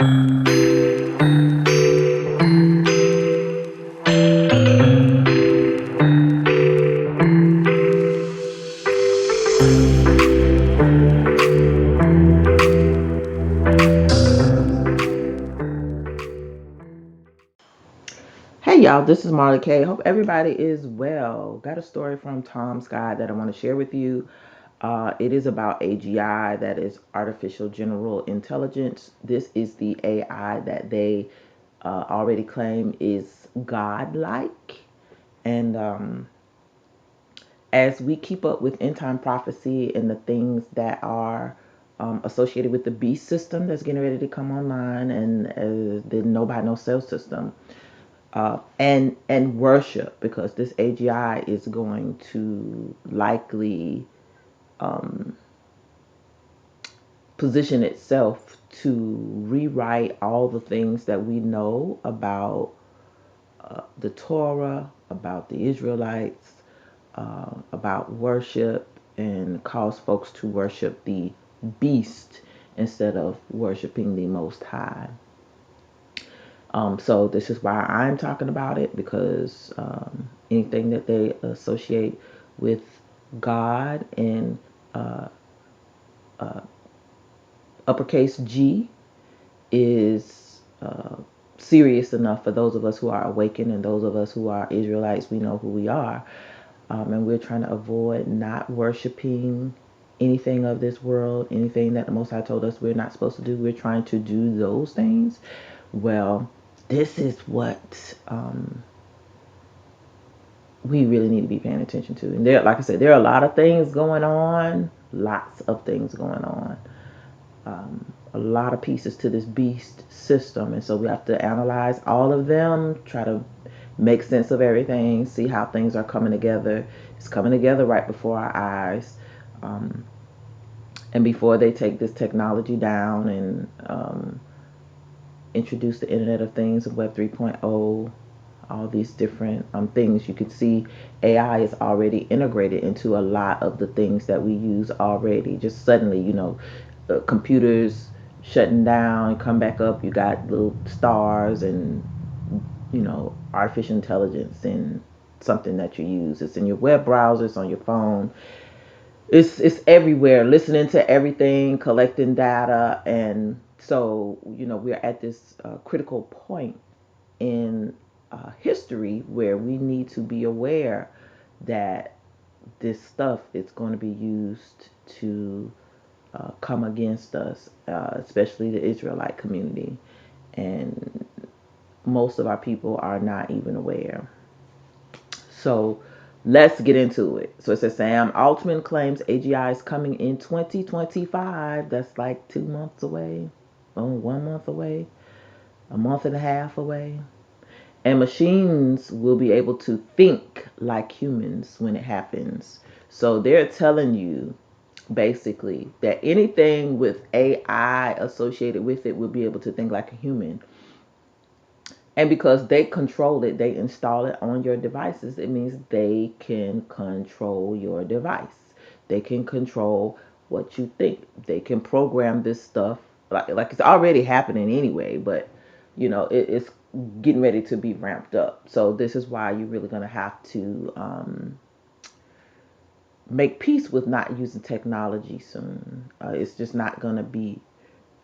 Hey y'all, this is Marley K. Hope everybody is well. Got a story from Tom's Guide that I want to share with you. It is about AGI, that is Artificial General Intelligence. This is the AI that they already claim is godlike. And as we keep up with end time prophecy and the things that are associated with the beast system that's getting ready to come online, and the no by no cell system, and worship, because this AGI is going to likely position itself to rewrite all the things that we know about the Torah, about the Israelites, about worship, and cause folks to worship the beast instead of worshiping the Most High. So this is why I'm talking about it, because anything that they associate with God and uppercase G is serious enough for those of us who are awakened, and those of us who are Israelites. We know who we are, and we're trying to avoid not worshiping anything of this world, anything that the Most High told us we're not supposed to do. We're trying to do those things. Well, this is what we really need to be paying attention to. And there, like I said, there are a lot of things going on, lots of things going on, a lot of pieces to this beast system. And so we have to analyze all of them, try to make sense of everything, see how things are coming together. It's coming together right before our eyes. And before they take this technology down and introduce the Internet of Things and Web 3.0, all these different things, you can see AI is already integrated into a lot of the things that we use already. Just suddenly, computers shutting down and come back up. You got little stars and, artificial intelligence in something that you use. It's in your web browser, it's on your phone. It's everywhere, listening to everything, collecting data. And so, we're at this critical point in history where we need to be aware that this stuff is going to be used to come against us, especially the Israelite community. And most of our people are not even aware. So let's get into it. So it says Sam Altman claims AGI is coming in 2025. That's like 2 months away. Oh, 1 month away. A month and a half away. And machines will be able to think like humans when it happens. So they're telling you basically that anything with AI associated with it will be able to think like a human. And because they control it, they install it on your devices, it means they can control your device. They can control what you think. They can program this stuff, like it's already happening anyway, but it's getting ready to be ramped up. So this is why you're really going to have to make peace with not using technology soon. It's just not going to be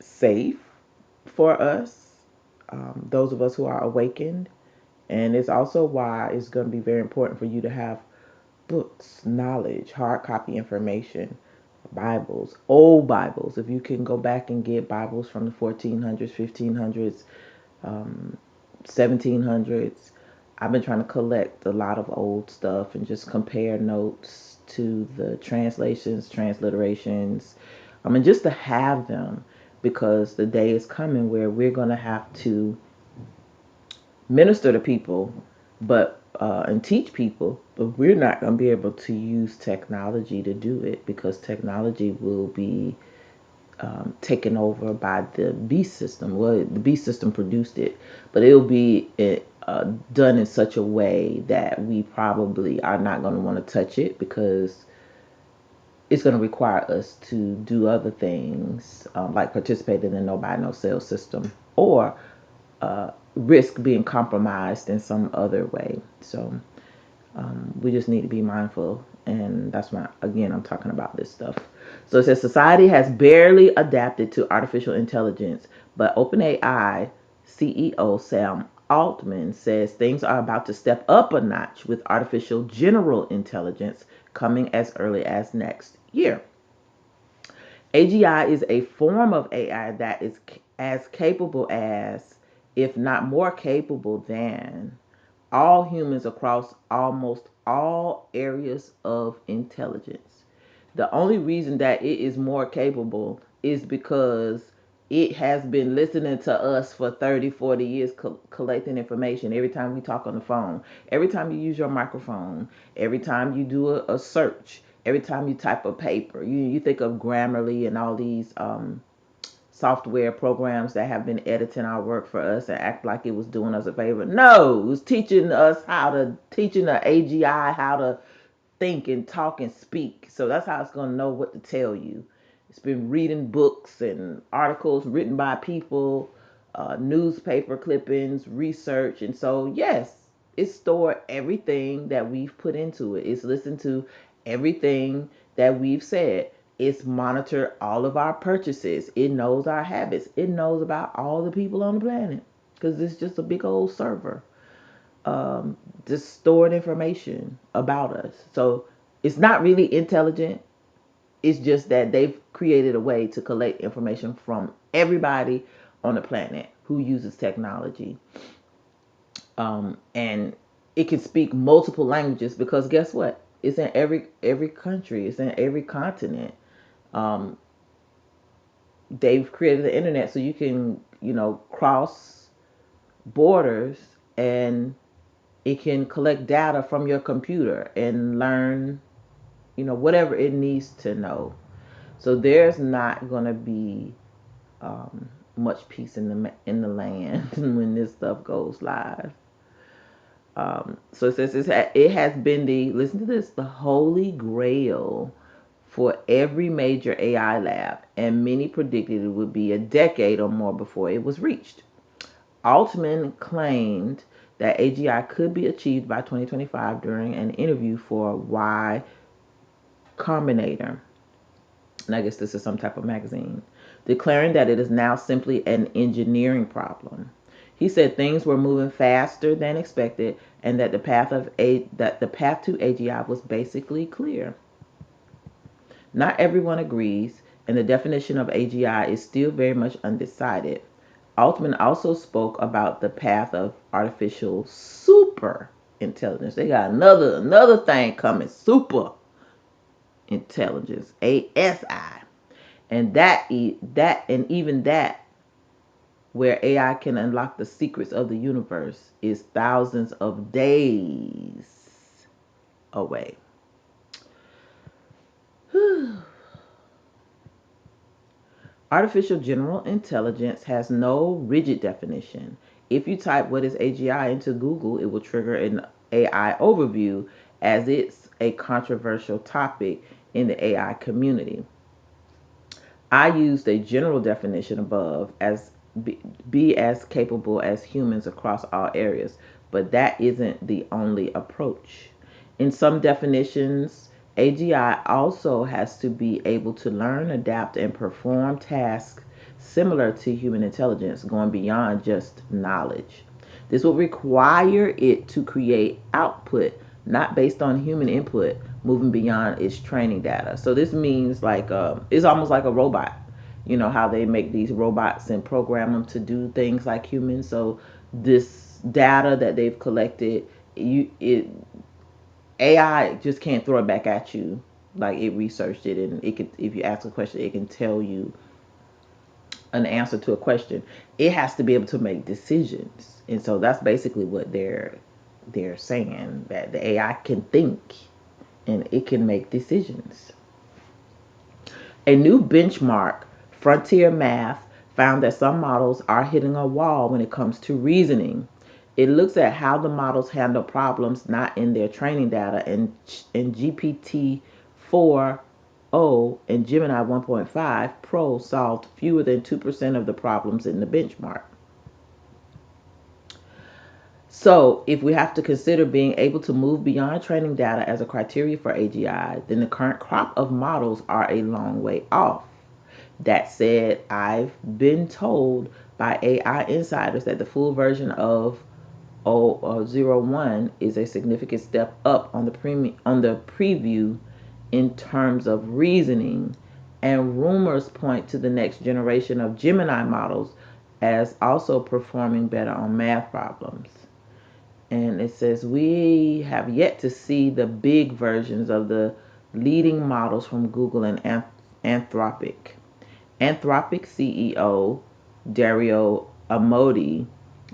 safe for us, those of us who are awakened. And it's also why it's going to be very important for you to have books, knowledge, hard copy information, Bibles, old Bibles. If you can go back and get Bibles from the 1400s, 1500s, 1700s. I've been trying to collect a lot of old stuff and just compare notes to the translations, transliterations. I mean, just to have them, because the day is coming where we're going to have to minister to people, but and teach people, but we're not going to be able to use technology to do it, because technology will be taken over by the beast system. Well, the beast system produced it, but it'll be done in such a way that we probably are not going to want to touch it, because it's going to require us to do other things, like participate in the no buy no sell system, or risk being compromised in some other way. So we just need to be mindful, and that's why again I'm talking about this stuff. So it says society has barely adapted to artificial intelligence, but OpenAI CEO Sam Altman says things are about to step up a notch with artificial general intelligence coming as early as next year. AGI is a form of AI that is as capable as, if not more capable than, all humans across almost all areas of intelligence. The only reason that it is more capable is because it has been listening to us for 30, 40 years, collecting information every time we talk on the phone, every time you use your microphone, every time you do a search, every time you type a paper. You think of Grammarly and all these software programs that have been editing our work for us and act like it was doing us a favor. No, it was teaching the AGI how to think and talk and speak. So that's how it's going to know what to tell you. It's been reading books and articles written by people, newspaper clippings, research. And so, yes, it's stored everything that we've put into it. It's listened to everything that we've said. It's monitored all of our purchases. It knows our habits. It knows about all the people on the planet because it's just a big old server, just stored information about us. So it's not really intelligent. It's just that they've created a way to collect information from everybody on the planet who uses technology. And it can speak multiple languages because guess what? It's in every country. It's in every continent. Um, they've created the internet so you can cross borders, and it can collect data from your computer and learn whatever it needs to know. So there's not going to be much peace in the land when this stuff goes live. So it says it has been listen to this, the holy grail for every major AI lab, and many predicted it would be a decade or more before it was reached. Altman claimed that AGI could be achieved by 2025 during an interview for Y Combinator, and I guess this is some type of magazine, declaring that it is now simply an engineering problem. He said things were moving faster than expected, and that the path to AGI was basically clear. Not everyone agrees, and the definition of AGI is still very much undecided. Altman also spoke about the path of artificial super intelligence. They got another thing coming, super intelligence, ASI. And even that where AI can unlock the secrets of the universe is thousands of days away. Artificial general intelligence has no rigid definition. If you type what is AGI into Google, it will trigger an AI overview, as it's a controversial topic in the AI community. I used a general definition above as be as capable as humans across all areas, but that isn't the only approach. In some definitions, AGI also has to be able to learn, adapt, and perform tasks similar to human intelligence, going beyond just knowledge. This will require it to create output not based on human input, moving beyond its training data. So this means like it's almost like a robot. You know how they make these robots and program them to do things like humans. So this data that they've collected, it AI just can't throw it back at you. Like it researched it, and it could, if you ask a question, it can tell you an answer to a question. It has to be able to make decisions, and so that's basically what they're saying, that the AI can think and it can make decisions. A new benchmark, Frontier Math, found that some models are hitting a wall when it comes to reasoning. It looks at how the models handle problems not in their training data, and GPT-4 and Gemini 1.5 Pro solved fewer than 2% of the problems in the benchmark. So, if we have to consider being able to move beyond training data as a criteria for AGI, then the current crop of models are a long way off. That said, I've been told by AI insiders that the full version of 001 is a significant step up on the preview in terms of reasoning, and rumors point to the next generation of Gemini models as also performing better on math problems. And it says we have yet to see the big versions of the leading models from Google and Anthropic. Anthropic CEO Dario Amodei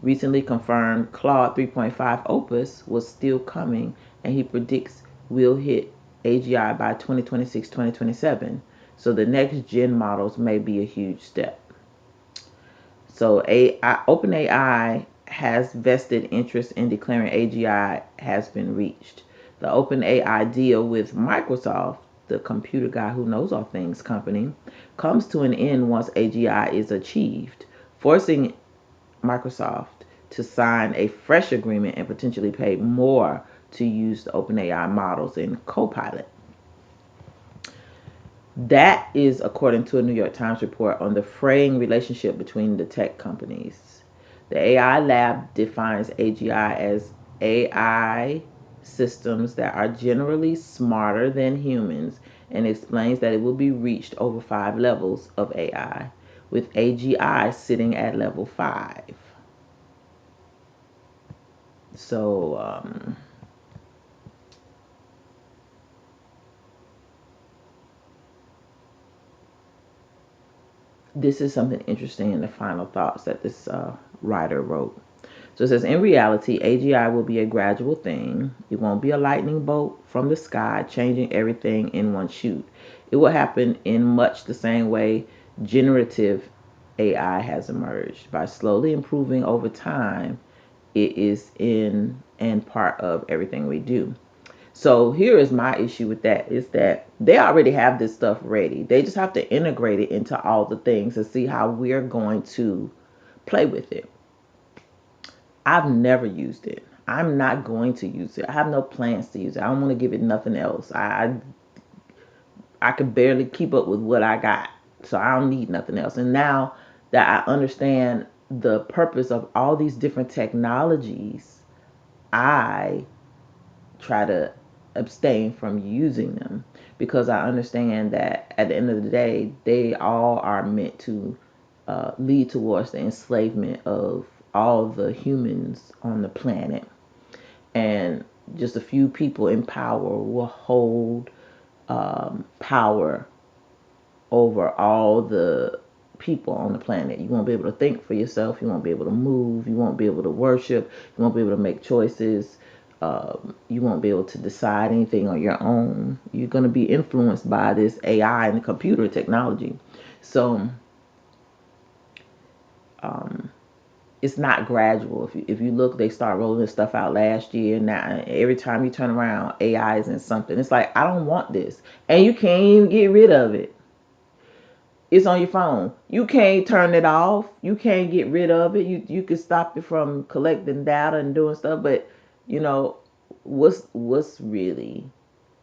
recently confirmed Claude 3.5 Opus was still coming, and he predicts we'll hit AGI by 2026-2027. So the next gen models may be a huge step. So OpenAI has vested interest in declaring AGI has been reached. The OpenAI deal with Microsoft, the computer guy who knows all things company, comes to an end once AGI is achieved, forcing Microsoft to sign a fresh agreement and potentially pay more to use the OpenAI models in Copilot. That is according to a New York Times report on the fraying relationship between the tech companies. The AI lab defines AGI as AI systems that are generally smarter than humans and explains that it will be reached over 5 levels of AI, with AGI sitting at level 5. So, this is something interesting in the final thoughts that this writer wrote. So it says, in reality, AGI will be a gradual thing. It won't be a lightning bolt from the sky changing everything in one shoot. It will happen in much the same way generative AI has emerged, by slowly improving over time. It is in and part of everything we do. So here is my issue with that, is that they already have this stuff ready. They just have to integrate it into all the things and see how we're going to play with it. I've never used it. I'm not going to use it. I have no plans to use it. I don't want to give it nothing else. I could barely keep up with what I got. So I don't need nothing else. And now that I understand the purpose of all these different technologies, I try to abstain from using them, because I understand that at the end of the day, they all are meant to lead towards the enslavement of all the humans on the planet. And just a few people in power will hold power over all the people on the planet. You won't be able to think for yourself. You won't be able to move. You won't be able to worship. You won't be able to make choices. You won't be able to decide anything on your own. You're going to be influenced by this AI and computer technology. So um, it's not gradual. If you look, they start rolling this stuff out last year. Now every time you turn around, AI is in something. It's like, I don't want this, and you can't even get rid of it. It's on your phone. You can't turn it off. You can't get rid of it. You can stop it from collecting data and doing stuff, but you know what's really,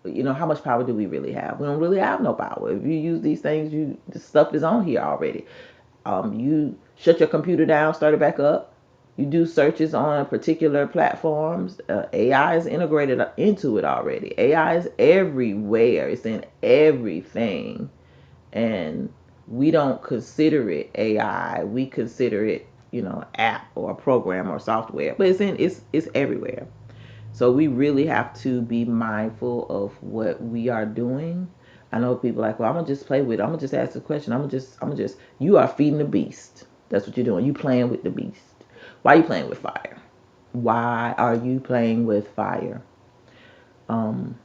how much power do we really have? We don't really have no power. If you use these things, the stuff is on here already. You shut your computer down, start it back up. You do searches on particular platforms. AI is integrated into it already. AI is everywhere. It's in everything, and we don't consider it AI. We consider it, app or a program or software. But it's everywhere. So we really have to be mindful of what we are doing. I know people are like, well, I'm gonna just play with it. I'm gonna just ask a question. I'm gonna just. You are feeding the beast. That's what you're doing. You playing with the beast. Why are you playing with fire? Why are you playing with fire? Um,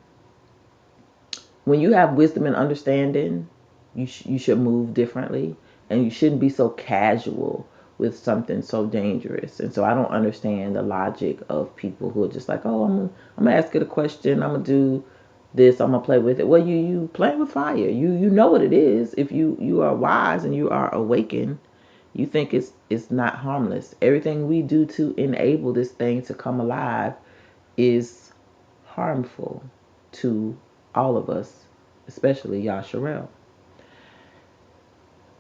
when you have wisdom and understanding, you should move differently, and you shouldn't be so casual with something so dangerous. And so I don't understand the logic of people who are just like, oh, I'm gonna ask it a question. I'm gonna do. this, I'm gonna play with it. Well, you playing with fire. You know what it is. If you are wise and you are awakened, you think it's not harmless. Everything we do to enable this thing to come alive is harmful to all of us, especially Yasharel.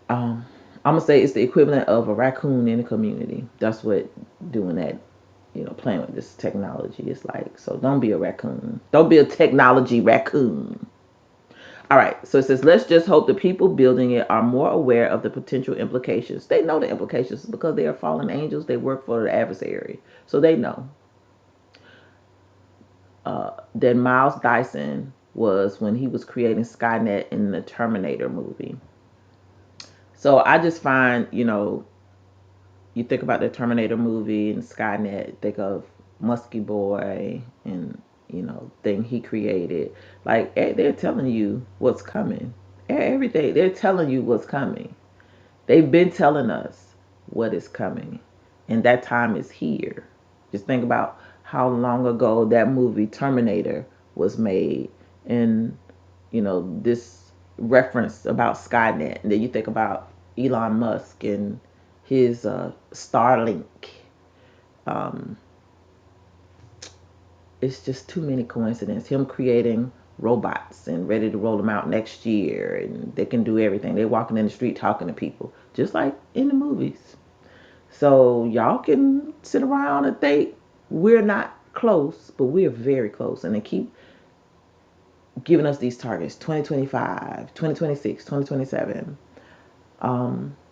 Um, I'm gonna say it's the equivalent of a raccoon in the community. That's what doing that, playing with this technology is like. So don't be a raccoon. Don't be a technology raccoon. All right. So it says, let's just hope the people building it are more aware of the potential implications. They know the implications because they are fallen angels. They work for the adversary, so they know. That Miles Dyson was when he was creating Skynet in the Terminator movie. So I just find, you think about the Terminator movie and Skynet, think of Muskie Boy and thing he created. Like they're telling you what's coming. Everything they're telling you what's coming. They've been telling us what is coming, and that time is here. Just think about how long ago that movie Terminator was made, and this reference about Skynet, and then you think about Elon Musk and his Starlink. Um, it's just too many coincidences. Him creating robots and ready to roll them out next year, and they can do everything. They're walking in the street talking to people, just like in the movies. So y'all can sit around and think we're not close, but we're very close. And they keep giving us these targets: 2025, 2026, 2027.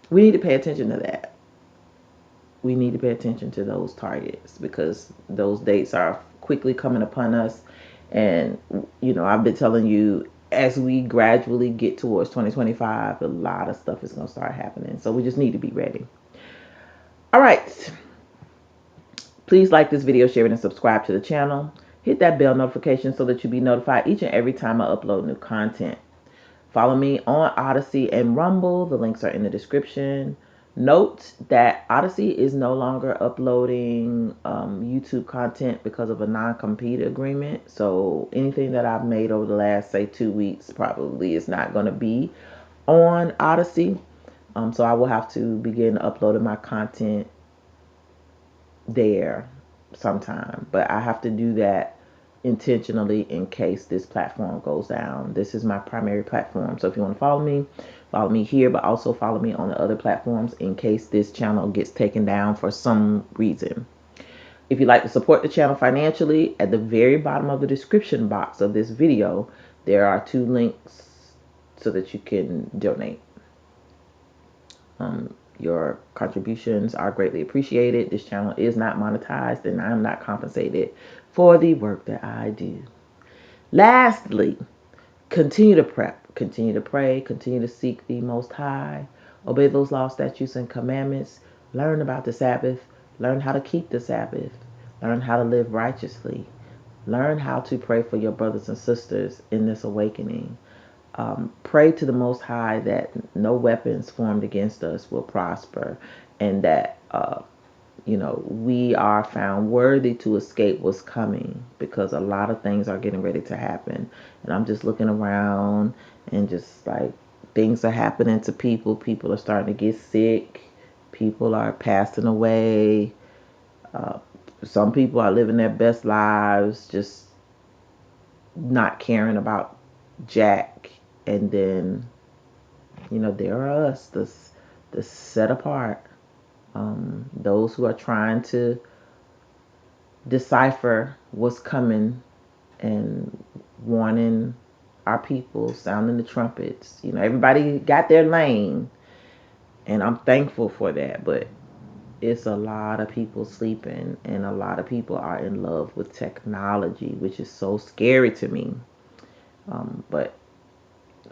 We need to pay attention to that. We need to pay attention to those targets because those dates are quickly coming upon us. And, I've been telling you, as we gradually get towards 2025, a lot of stuff is going to start happening. So we just need to be ready. All right. Please like this video, share it, and subscribe to the channel. Hit that bell notification so that you'll be notified each and every time I upload new content. Follow me on Odyssey and Rumble. The links are in the description. Note that Odyssey is no longer uploading YouTube content because of a non-compete agreement. So anything that I've made over the last, say, 2 weeks probably is not going to be on Odyssey. So I will have to begin uploading my content there sometime. But I have to do that intentionally in case this platform goes down. This is my primary platform. So if you want to follow me here, but also follow me on the other platforms in case this channel gets taken down for some reason. If you'd like to support the channel financially, at the very bottom of the description box of this video, there are 2 links so that you can donate. Your contributions are greatly appreciated. This channel is not monetized and I'm not compensated for the work that I do. Lastly, continue to prep, continue to pray, continue to seek the Most High, obey those laws, statutes, and commandments, learn about the Sabbath, learn how to keep the Sabbath, learn how to live righteously, learn how to pray for your brothers and sisters in this awakening. Pray to the Most High that no weapons formed against us will prosper, and that we are found worthy to escape what's coming, because a lot of things are getting ready to happen. And I'm just looking around and just like things are happening to people. People are starting to get sick. People are passing away. Uh, some people are living their best lives, just not caring about Jack. And then, there are us, the set apart, those who are trying to decipher what's coming and warning our people, sounding the trumpets. Everybody got their lane, and I'm thankful for that. But it's a lot of people sleeping, and a lot of people are in love with technology, which is so scary to me. But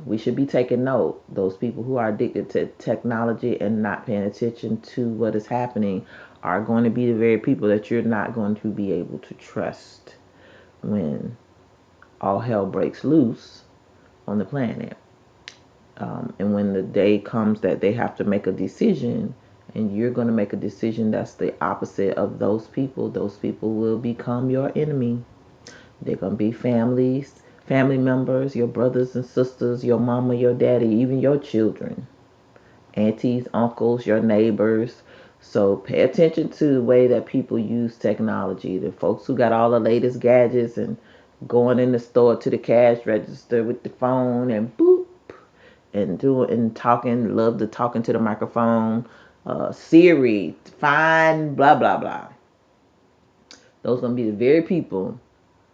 we should be taking note. Those people who are addicted to technology and not paying attention to what is happening are going to be the very people that you're not going to be able to trust when all hell breaks loose on the planet. And when the day comes that they have to make a decision, and you're going to make a decision that's the opposite of those people will become your enemy. They're going to be family members, your brothers and sisters, your mama, your daddy, even your children, aunties, uncles, your neighbors. So pay attention to the way that people use technology. The folks who got all the latest gadgets and going in the store to the cash register with the phone and boop and doing and talking, love to talking to the microphone. Siri, fine, blah blah blah. Those gonna be the very people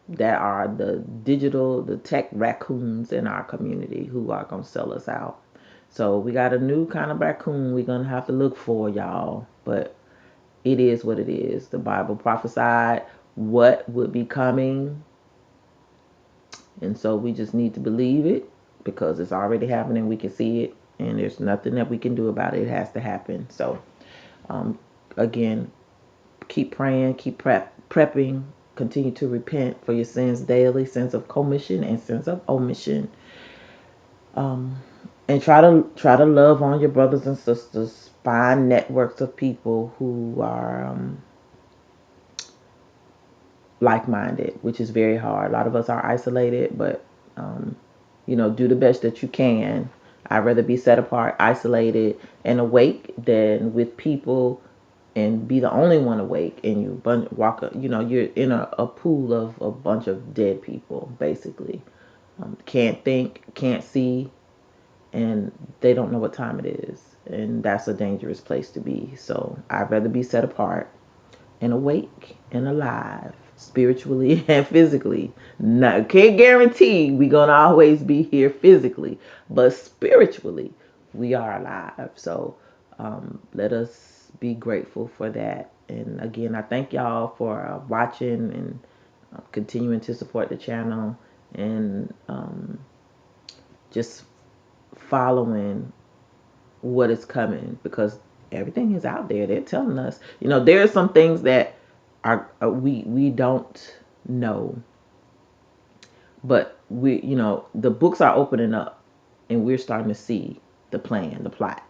that are the tech raccoons in our community who are gonna sell us out. So we got a new kind of raccoon we're gonna have to look for, y'all. But it is what it is. The Bible prophesied what would be coming, and so we just need to believe it because it's already happening. We can see it, and there's nothing that we can do about it. It has to happen. So, um, again, keep praying, keep prepping, continue to repent for your sins daily, sins of commission and sins of omission. Um, and try to love on your brothers and sisters. Find networks of people who are like-minded, which is very hard. A lot of us are isolated, but um, do the best that you can. I'd rather be set apart, isolated, and awake than with people and be the only one awake and you walk. You're in a pool of a bunch of dead people, basically. Can't think, can't see, and they don't know what time it is, and that's a dangerous place to be. So I'd rather be set apart and awake and alive spiritually and physically. Not can't guarantee we're gonna always be here physically, but spiritually we are alive. So let us be grateful for that. And again, I thank y'all for watching and continuing to support the channel and just following what is coming because everything is out there. They're telling us, there are some things that are we don't know, but the books are opening up, and we're starting to see the plan, the plot.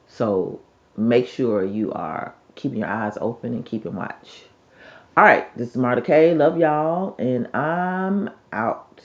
So make sure you are keeping your eyes open and keeping watch. All right, this is Marta K. Love y'all, and I'm out.